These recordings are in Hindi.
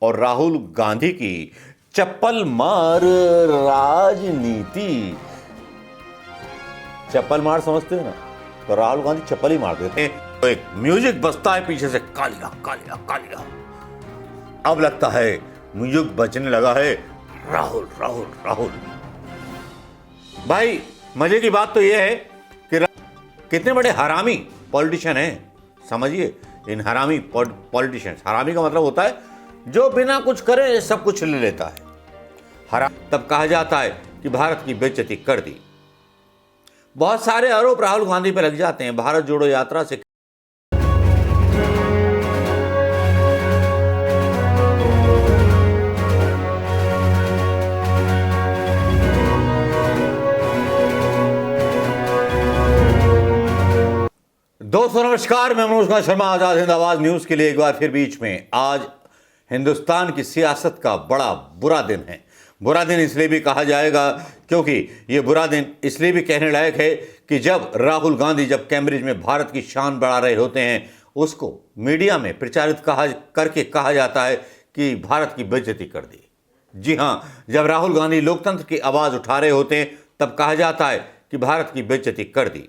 और राहुल गांधी की चप्पल मार राजनीति। चप्पल मार समझते हैं ना, तो राहुल गांधी चप्पल ही मार देते हैं। तो एक म्यूजिक बजता है पीछे से, कालिया कालिया कालिया। अब लगता है म्यूजिक बजने लगा है, राहुल राहुल राहुल। भाई मजे की बात तो यह है कि कितने बड़े हरामी पॉलिटिशियन हैं, समझिए इन हरामी पॉलिटिशियंस। हरामी का मतलब होता है जो बिना कुछ करे सब कुछ ले लेता है। हराम तब कहा जाता है कि भारत की बेइज्जती कर दी। बहुत सारे आरोप राहुल गांधी पर लग जाते हैं। भारत जोड़ो यात्रा से दोस्तों नमस्कार, मैं मनोज कुमार शर्मा, आजाद हिंद आवाज न्यूज के लिए एक बार फिर बीच में। आज हिंदुस्तान की सियासत का बड़ा बुरा दिन है। बुरा दिन इसलिए भी कहा जाएगा क्योंकि ये बुरा दिन इसलिए भी कहने लायक है कि जब राहुल गांधी जब कैम्ब्रिज में भारत की शान बढ़ा रहे होते हैं, उसको मीडिया में प्रचारित करके कहा जाता है कि भारत की बेइज्जती कर दी। जी हाँ, जब राहुल गांधी लोकतंत्र की आवाज उठा रहे होते हैं तब कहा जाता है कि भारत की बेइज्जती कर दी।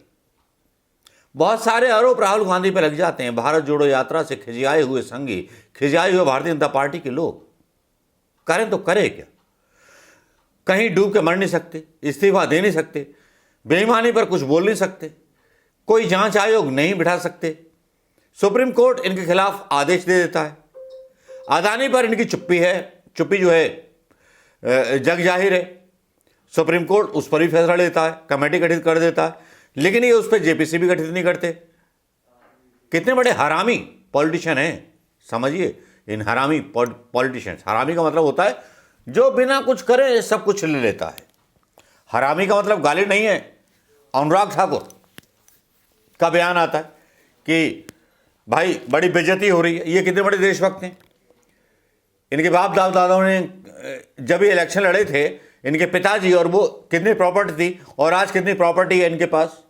बहुत सारे आरोप राहुल गांधी पर लग जाते हैं। भारत जोड़ो यात्रा से खिसियाए हुए संघी, खिसियाए हुए भारतीय जनता पार्टी के लोग करें तो करें क्या? कहीं डूब के मर नहीं सकते, इस्तीफा दे नहीं सकते, बेईमानी पर कुछ बोल नहीं सकते, कोई जांच आयोग नहीं बिठा सकते। सुप्रीम कोर्ट इनके खिलाफ आदेश दे देता है। अदानी पर इनकी चुप्पी है, चुप्पी जो है जग जाहिर है। सुप्रीम कोर्ट उस पर भी फैसला लेता है, कमेटी गठित कर देता है, लेकिन ये उस पर जेपीसी भी गठित नहीं करते। कितने बड़े हरामी पॉलिटिशियन हैं, समझिए इन हरामी पॉलिटिशियंस। हरामी का मतलब होता है जो बिना कुछ करे सब कुछ ले लेता है। हरामी का मतलब गाली नहीं है। अनुराग ठाकुर का बयान आता है कि भाई बड़ी बेइज्जती हो रही है। ये कितने बड़े देशभक्त हैं। इनके बाप दादाओं ने जब ये इलेक्शन लड़े थे, इनके पिताजी और वो कितनी प्रॉपर्टी थी और आज कितनी प्रॉपर्टी है इनके पास,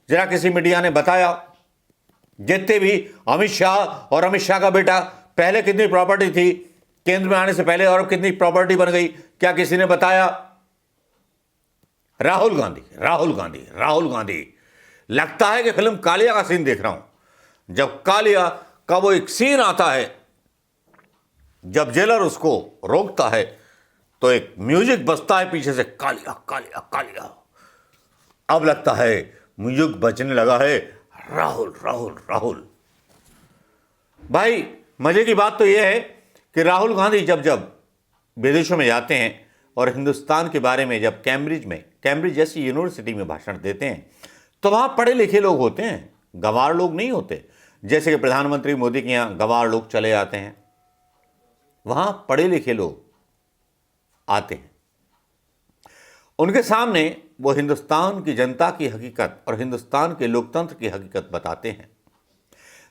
जरा किसी मीडिया ने बताया। जितने भी अमित शाह और अमित शाह का बेटा, पहले कितनी प्रॉपर्टी थी केंद्र में आने से पहले और अब कितनी प्रॉपर्टी बन गई, क्या किसी ने बताया? राहुल गांधी राहुल गांधी राहुल गांधी। लगता है कि फिल्म कालिया का सीन देख रहा हूं। जब कालिया का वो एक सीन आता है, जब जेलर उसको रोकता है तो एक म्यूजिक बजता है पीछे से, कालिया कालिया कालिया। अब लगता है म्यूजिक बजने लगा है, राहुल राहुल राहुल। भाई मजे की बात तो यह है कि राहुल गांधी जब विदेशों में जाते हैं और हिंदुस्तान के बारे में जब कैम्ब्रिज जैसी यूनिवर्सिटी में भाषण देते हैं, तो वहां पढ़े लिखे लोग होते हैं, गंवार लोग नहीं होते। जैसे कि प्रधानमंत्री मोदी के यहां गंवार लोग चले आते हैं, वहां पढ़े लिखे लोग आते हैं। उनके सामने वो हिंदुस्तान की जनता की हकीकत और हिंदुस्तान के लोकतंत्र की हकीकत बताते हैं।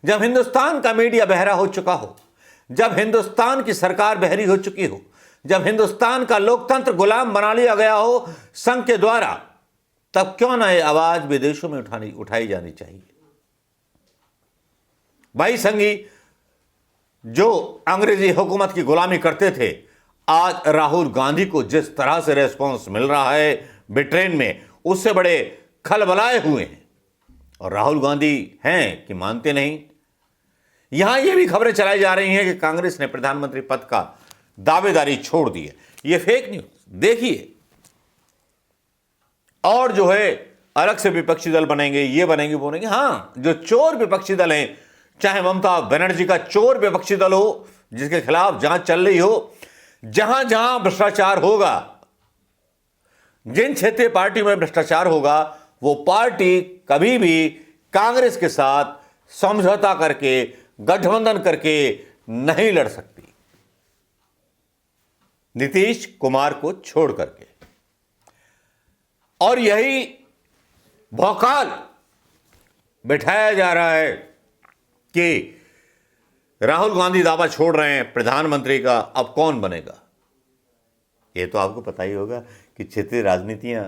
जब हिंदुस्तान का मीडिया बहरा हो चुका हो, जब हिंदुस्तान की सरकार बहरी हो चुकी हो, जब हिंदुस्तान का लोकतंत्र गुलाम बना लिया गया हो संघ के द्वारा, तब क्यों ना ये आवाज विदेशों में उठाई जानी चाहिए। भाई संघी जो अंग्रेजी हुकूमत की गुलामी करते थे, आज राहुल गांधी को जिस तरह से रेस्पॉन्स मिल रहा है ब्रिटेन में, उससे बड़े खलबलाए हुए हैं। और राहुल गांधी हैं कि मानते नहीं। यहां यह भी खबरें चलाई जा रही हैं कि कांग्रेस ने प्रधानमंत्री पद का दावेदारी छोड़ दी है। यह फेक न्यूज देखिए। और जो है अलग से विपक्षी दल बनेंगे, ये बनेंगे वो बनेंगे। हां, जो चोर विपक्षी दल हैं, चाहे ममता बनर्जी का चोर विपक्षी दल हो जिसके खिलाफ जांच चल रही हो, जहां जहां भ्रष्टाचार होगा, जिन क्षेत्रीय पार्टी में भ्रष्टाचार होगा, वो पार्टी कभी भी कांग्रेस के साथ समझौता करके, गठबंधन करके नहीं लड़ सकती, नीतीश कुमार को छोड़ करके। और यही भौकाल बिठाया जा रहा है कि राहुल गांधी दावा छोड़ रहे हैं प्रधानमंत्री का, अब कौन बनेगा। ये तो आपको पता ही होगा कि क्षेत्रीय राजनीतियां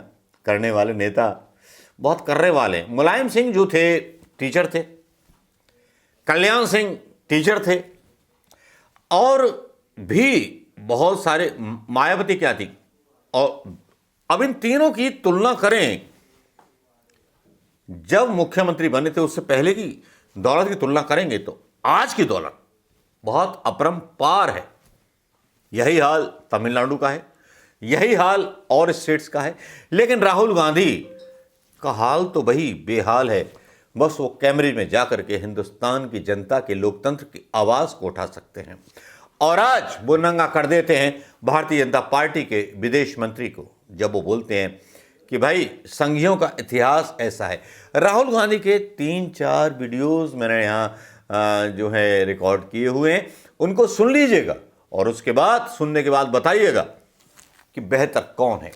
करने वाले नेता बहुत कर्रे वाले। मुलायम सिंह जो थे टीचर थे, कल्याण सिंह टीचर थे, और भी बहुत सारे, मायावती क्या थी, और अब इन तीनों की तुलना करें, जब मुख्यमंत्री बने थे उससे पहले की दौलत की तुलना करेंगे तो आज की दौलत बहुत अपरंपार है। यही हाल तमिलनाडु का है, यही हाल और स्टेट्स का है। लेकिन राहुल गांधी का हाल तो वही बेहाल है, बस वो कैमरे में जाकर के हिंदुस्तान की जनता के लोकतंत्र की आवाज को उठा सकते हैं, और आज वो नंगा कर देते हैं भारतीय जनता पार्टी के विदेश मंत्री को, जब वो बोलते हैं कि भाई संघियों का इतिहास ऐसा है। राहुल गांधी के 3-4 वीडियोस मैंने यहाँ जो है रिकॉर्ड किए हुए हैं, उनको सुन लीजिएगा और उसके बाद, सुनने के बाद बताइएगा कि बेहतर कौन है।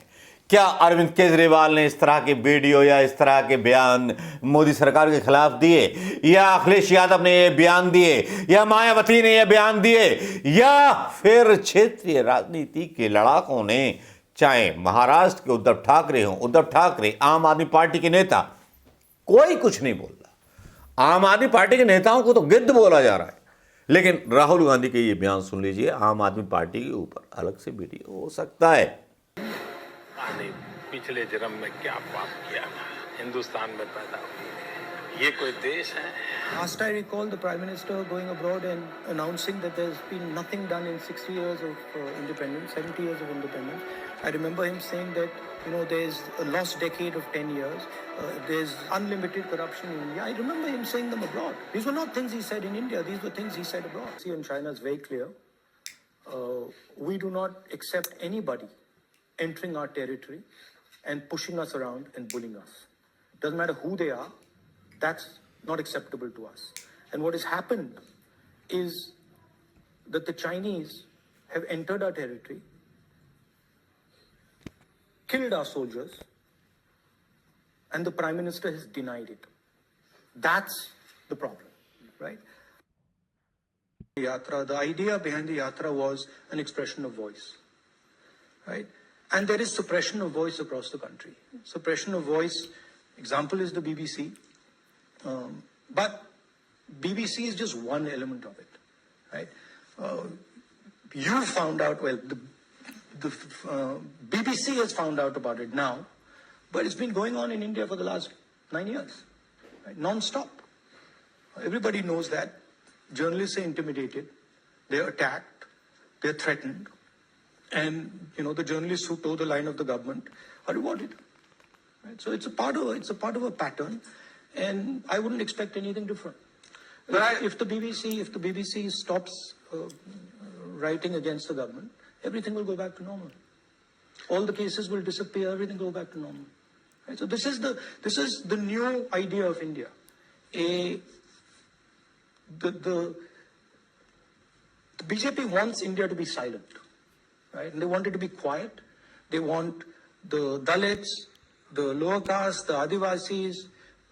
क्या अरविंद केजरीवाल ने इस तरह के वीडियो या इस तरह के बयान मोदी सरकार के खिलाफ दिए, या अखिलेश यादव ने ये बयान दिए, या मायावती ने ये बयान दिए, या फिर क्षेत्रीय राजनीति के लड़ाकों ने, चाहे महाराष्ट्र के उद्धव ठाकरे हों, उद्धव ठाकरे आम आदमी पार्टी के नेता, कोई कुछ नहीं बोल रहा। आम आदमी पार्टी के नेताओं को तो गिद्ध बोला जा रहा है, लेकिन राहुल गांधी के ये बयान सुन लीजिए। आम आदमी पार्टी के ऊपर अलग से वीडियो हो सकता है। नहीं, पिछले जन्म में क्या पाप किया था, हिंदुस्तान में पैदा हुए, ये कोई देश है? Last I recall the Prime Minister going abroad and announcing that there's been nothing done in 60 years of independence, 70 years of independence. I remember him saying that, there's a lost decade of 10 years, there's unlimited corruption in India. I remember him saying them abroad. These were not things he said in India, these were things he said abroad. See, in China is very clear. We do not accept anybody entering our territory and pushing us around and bullying us. Doesn't matter who they are, that's not acceptable to us. And what has happened is that the Chinese have entered our territory, killed our soldiers, and the Prime Minister has denied it. That's the problem, right? Yatra, the idea behind the Yatra was an expression of voice, right? And there is suppression of voice across the country. Suppression of voice, example is the BBC. But BBC is just one element of it, right? You found out, well, the BBC has found out about it now, but it's been going on in India for the last 9 years, right? Non-stop. Everybody knows that. Journalists are intimidated, they're attacked, they're threatened, and the journalists who toe the line of the government are rewarded. Right? So it's a part of a pattern, and I wouldn't expect anything different. If the BBC stops writing against the government, everything will go back to normal. All the cases will disappear. Everything will go back to normal. Right? So this is the new idea of India. The BJP wants India to be silent, right? And they want it to be quiet. They want the Dalits, the lower caste, the Adivasis,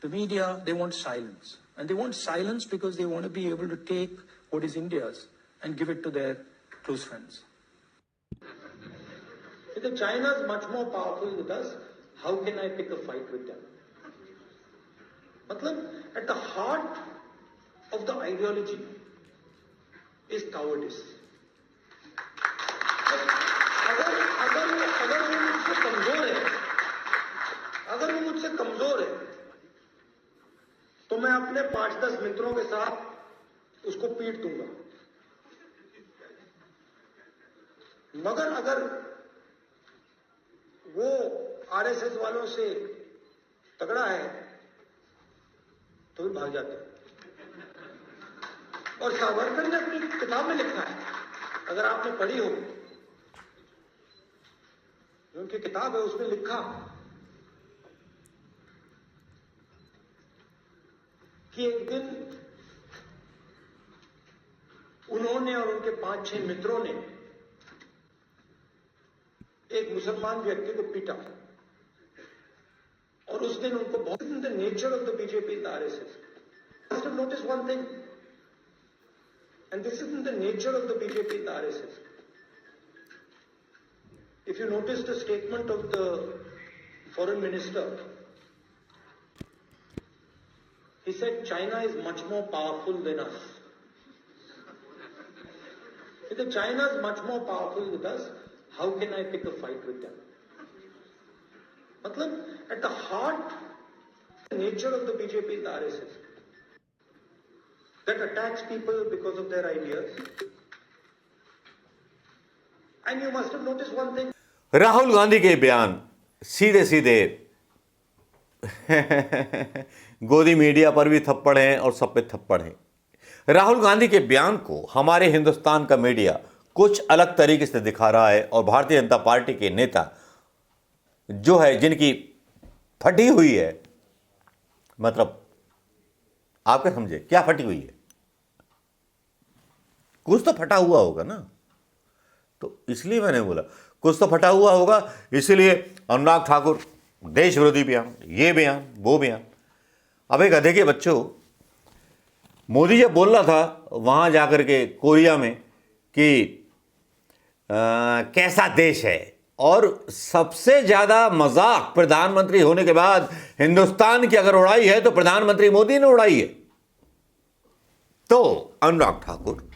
the media, they want silence. And they want silence because they want to be able to take what is India's and give it to their close friends. Because China is much more powerful with us, how can I pick a fight with them? Matlab, at the heart of the ideology is cowardice. अगर वो मुझसे कमजोर है तो मैं अपने 5-10 मित्रों के साथ उसको पीट दूंगा, मगर अगर वो आरएसएस वालों से तगड़ा है तो भी भाग जाते हैं। और सावरकर ने अपनी किताब में लिखा है, अगर आपने पढ़ी हो, जो उनकी किताब है उसमें लिखा कि एक दिन उन्होंने और उनके 5-6 मित्रों ने एक मुसलमान व्यक्ति को पीटा, और उस दिन उनको बहुत the nature of the BJP the RSS must have noticed one thing, and this isn't the nature of the BJP the RSS. If you notice the statement of the foreign minister, he said China is much more powerful than us. Because China is much more powerful with us, how can I pick a fight with them? मतलब, at the heart, the nature of the BJP is the RSS. That attacks people because of their ideas. And you must have noticed one thing. Rahul Gandhi के बयान सीधे सीधे गोदी मीडिया पर भी थप्पड़ हैं और सब पे थप्पड़ हैं। राहुल गांधी के बयान को हमारे हिंदुस्तान का मीडिया कुछ अलग तरीके से दिखा रहा है और भारतीय जनता पार्टी के नेता जो है, जिनकी फटी हुई है, मतलब आपके समझे क्या फटी हुई है, कुछ तो फटा हुआ होगा ना, तो इसलिए मैंने बोला कुछ तो फटा हुआ होगा, इसलिए अनुराग ठाकुर देश विरोधी बयान, ये बयान, वो बयान। अब एक गधे के बच्चों, मोदी जब बोल रहा था वहां जाकर के कोरिया में कि कैसा देश है, और सबसे ज्यादा मजाक प्रधानमंत्री होने के बाद हिंदुस्तान की अगर उड़ाई है तो प्रधानमंत्री मोदी ने उड़ाई है। तो अनुराग ठाकुर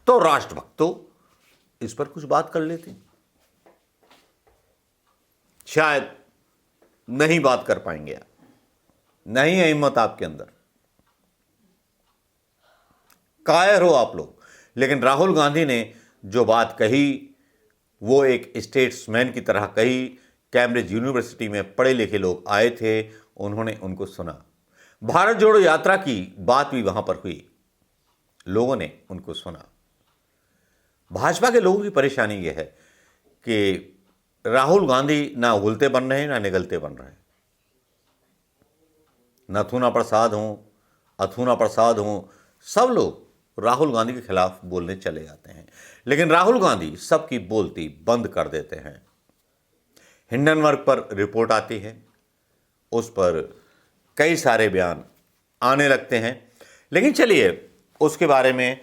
तो राष्ट्रभक्तों इस पर कुछ बात कर लेते, शायद नहीं बात कर पाएंगे आप, नहीं है हिम्मत आपके अंदर, कायर हो आप लोग। लेकिन राहुल गांधी ने जो बात कही वो एक स्टेट्समैन की तरह कही। कैम्ब्रिज यूनिवर्सिटी में पढ़े लिखे लोग आए थे, उन्होंने उनको सुना। भारत जोड़ो यात्रा की बात भी वहां पर हुई, लोगों ने उनको सुना। भाजपा के लोगों की परेशानी यह है कि राहुल गांधी ना उगलते बन रहे हैं ना निगलते बन रहे हैं। नथुना प्रसाद हों, अथुना प्रसाद हों, सब लोग राहुल गांधी के खिलाफ बोलने चले जाते हैं, लेकिन राहुल गांधी सबकी बोलती बंद कर देते हैं। हिंडनबर्ग पर रिपोर्ट आती है, उस पर कई सारे बयान आने लगते हैं, लेकिन चलिए उसके बारे में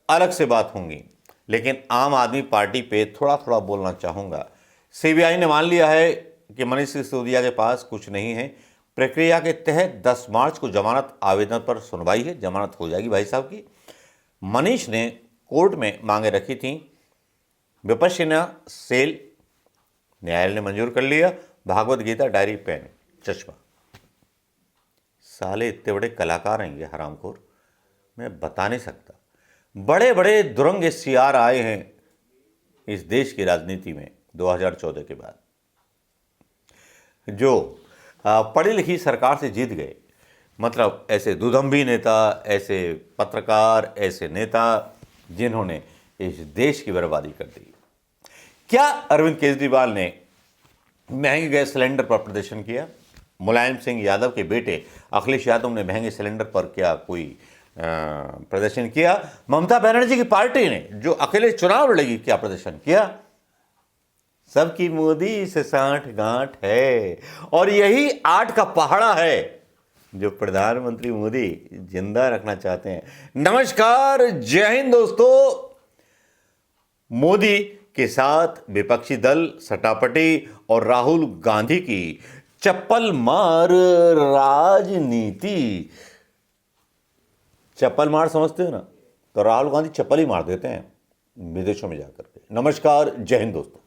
अलग से बात होंगी। लेकिन आम आदमी पार्टी पे थोड़ा थोड़ा बोलना चाहूँगा। सीबीआई ने मान लिया है कि मनीष सिसोदिया के पास कुछ नहीं है। प्रक्रिया के तहत 10 मार्च को जमानत आवेदन पर सुनवाई है, जमानत हो जाएगी भाई साहब की। मनीष ने कोर्ट में मांगे रखी थी, विपश्यना सेल, न्यायालय ने मंजूर कर लिया। भागवत गीता, डायरी, पेन, चश्मा, साले इतने बड़े कलाकार हैं ये हरामखोर, मैं बता नहीं सकता। बड़े बड़े दुरंग सीआर आए हैं इस देश की राजनीति में 2014 के बाद, जो पढ़ी लिखी सरकार से जीत गए। मतलब ऐसे दुधंबी नेता, ऐसे पत्रकार, ऐसे नेता जिन्होंने इस देश की बर्बादी कर दी। क्या अरविंद केजरीवाल ने महंगे गैस सिलेंडर पर प्रदर्शन किया? मुलायम सिंह यादव के बेटे अखिलेश यादव ने महंगे सिलेंडर पर क्या कोई प्रदर्शन किया? ममता बनर्जी की पार्टी ने जो अकेले चुनाव लड़ेगी क्या प्रदर्शन किया? सबकी मोदी से साठ गांठ है, और यही आठ का पहाड़ा है जो प्रधानमंत्री मोदी जिंदा रखना चाहते हैं। नमस्कार, जय हिंद दोस्तों। मोदी के साथ विपक्षी दल सटापटी और राहुल गांधी की चप्पल मार राजनीति। चप्पल मार समझते हो ना, तो राहुल गांधी चप्पल ही मार देते हैं विदेशों में जाकर के। नमस्कार, जय हिंद दोस्तों।